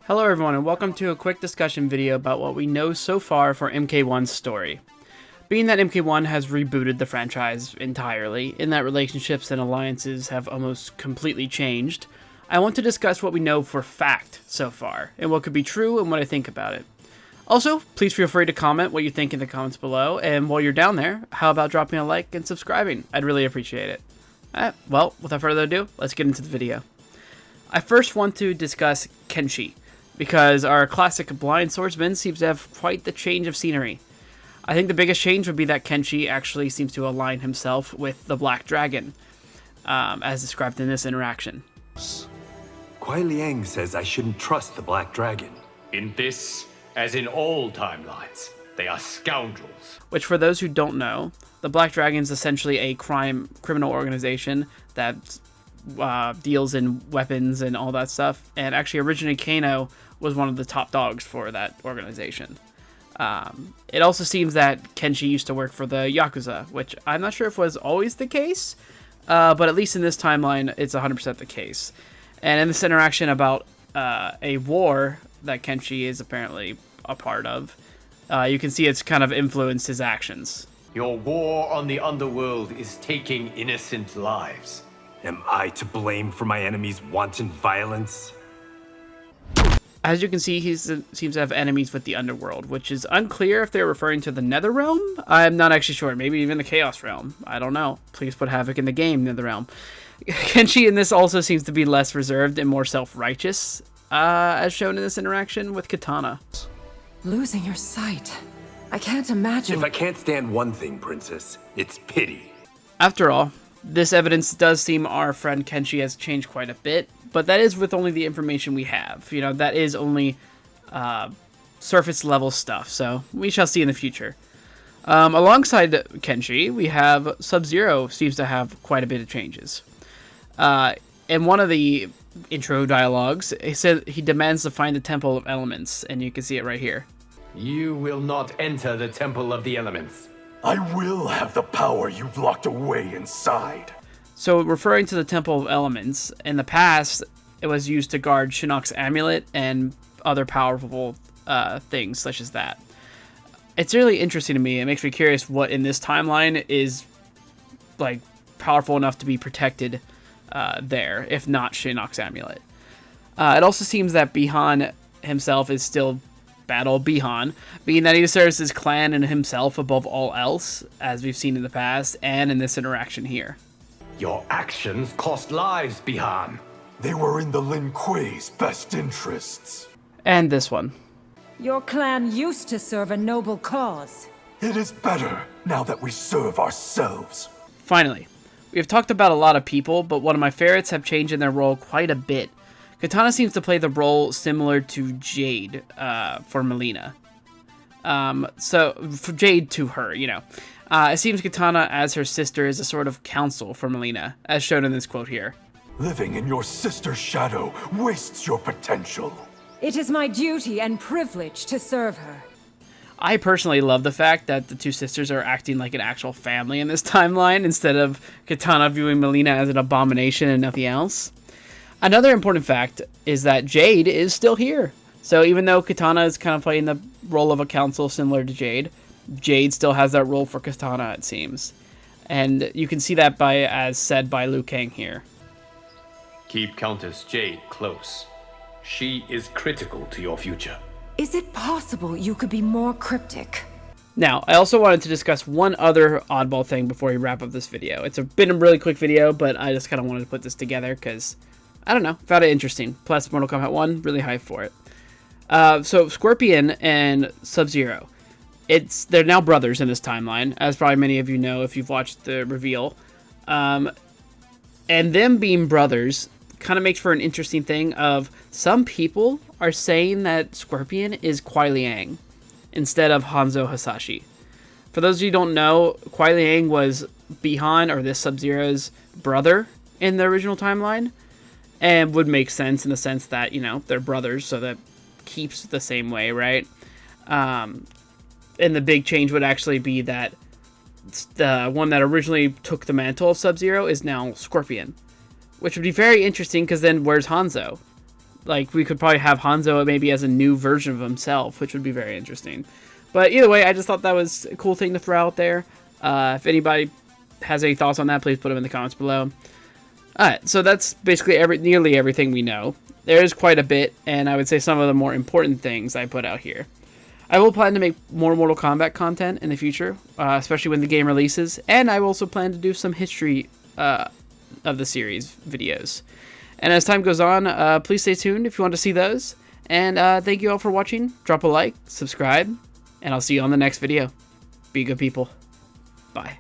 Hello everyone and welcome to a quick discussion video about what we know so far for MK1's story. Being that MK1 has rebooted the franchise entirely, in that relationships and alliances have almost completely changed, I want to discuss what we know for fact so far, and what could be true and what I think about it. Also, please feel free to comment what you think in the comments below, and while you're down there, how about dropping a like and subscribing? I'd really appreciate it. Alright, well, without further ado, let's get into the video. I first want to discuss Kenshi, because our classic blind swordsman seems to have quite the change of scenery. I think the biggest change would be that Kenshi actually seems to align himself with the Black Dragon, as described in this interaction. Kuai Liang says I shouldn't trust the Black Dragon. In this, as in all timelines, they are scoundrels. Which, for those who don't know, the Black Dragon is essentially a criminal organization that deals in weapons and all that stuff, and actually originally Kano was one of the top dogs for that organization. It also seems that Kenshi used to work for the Yakuza, which I'm not sure if was always the case, but at least in this timeline it's 100% the case. And in this interaction about a war that Kenshi is apparently a part of, you can see it's kind of influenced his actions. Your war on the underworld is taking innocent lives. Am I to blame for my enemy's wanton violence? As you can see, he seems to have enemies with the underworld, which is unclear if they're referring to the Nether Realm. I'm not actually sure. Maybe even the Chaos Realm. I don't know. Please put Havoc in the game, Nether Realm. Kenshi in this also seems to be less reserved and more self-righteous, as shown in this interaction with Katana. Losing your sight. I can't imagine. If I can't stand one thing, Princess, it's pity. After all, this evidence does seem our friend Kenshi has changed quite a bit, but that is with only the information we have. You know, that is only surface level stuff, so we shall see in the future. Alongside Kenshi, we have Sub-Zero seems to have quite a bit of changes. In one of the intro dialogues, he said he demands to find the Temple of Elements, and you can see it right here. You will not enter the Temple of the Elements. I will have the power you've locked away inside. So, referring to the Temple of Elements, in the past, it was used to guard Shinnok's amulet and other powerful things such as that. It's really interesting to me. It makes me curious what in this timeline is like powerful enough to be protected there, if not Shinnok's amulet. It also seems that Bihan himself is still Battle Bihan, being that he serves his clan and himself above all else, as we've seen in the past and in this interaction here. Your actions cost lives, Bihan. They were in the Lin Kuei's best interests. And this one. Your clan used to serve a noble cause. It is better now that we serve ourselves. Finally, we have talked about a lot of people, but one of my favorites have changed in their role quite a bit. Katana seems to play the role similar to Jade for Melina. So, for Jade to her, you know. It seems Katana, as her sister, is a sort of counsel for Melina, as shown in this quote here. Living in your sister's shadow wastes your potential. It is my duty and privilege to serve her. I personally love the fact that the two sisters are acting like an actual family in this timeline, instead of Katana viewing Melina as an abomination and nothing else. Another important fact is that Jade is still here. So even though Katana is kind of playing the role of a counsel similar to Jade, Jade still has that role for Katana, it seems. And you can see that as said by Liu Kang here. Keep Countess Jade close. She is critical to your future. Is it possible you could be more cryptic? Now, I also wanted to discuss one other oddball thing before we wrap up this video. It's been a really quick video, but I just kind of wanted to put this together because, I don't know, found it interesting. Plus, Mortal Kombat 1, really hyped for it. So, Scorpion and Sub-Zero. They're now brothers in this timeline, as probably many of you know if you've watched the reveal. And them being brothers kind of makes for an interesting thing of some people are saying that Scorpion is Kuai Liang instead of Hanzo Hasashi. For those of you who don't know, Kuai Liang was Bihan, or this Sub-Zero's brother in the original timeline, and would make sense in the sense that, you know, they're brothers, so that keeps the same way, right? And the big change would actually be that the one that originally took the mantle of Sub-Zero is now Scorpion, which would be very interesting, because then where's Hanzo? Like, we could probably have Hanzo maybe as a new version of himself, which would be very interesting. But either way, I just thought that was a cool thing to throw out there. If anybody has any thoughts on that, please put them in the comments below. Alright, so that's basically nearly everything we know. There is quite a bit, and I would say some of the more important things I put out here. I will plan to make more Mortal Kombat content in the future, especially when the game releases, and I also plan to do some history of the series videos. And as time goes on, please stay tuned if you want to see those. And thank you all for watching. Drop a like, subscribe, and I'll see you on the next video. Be good people. Bye.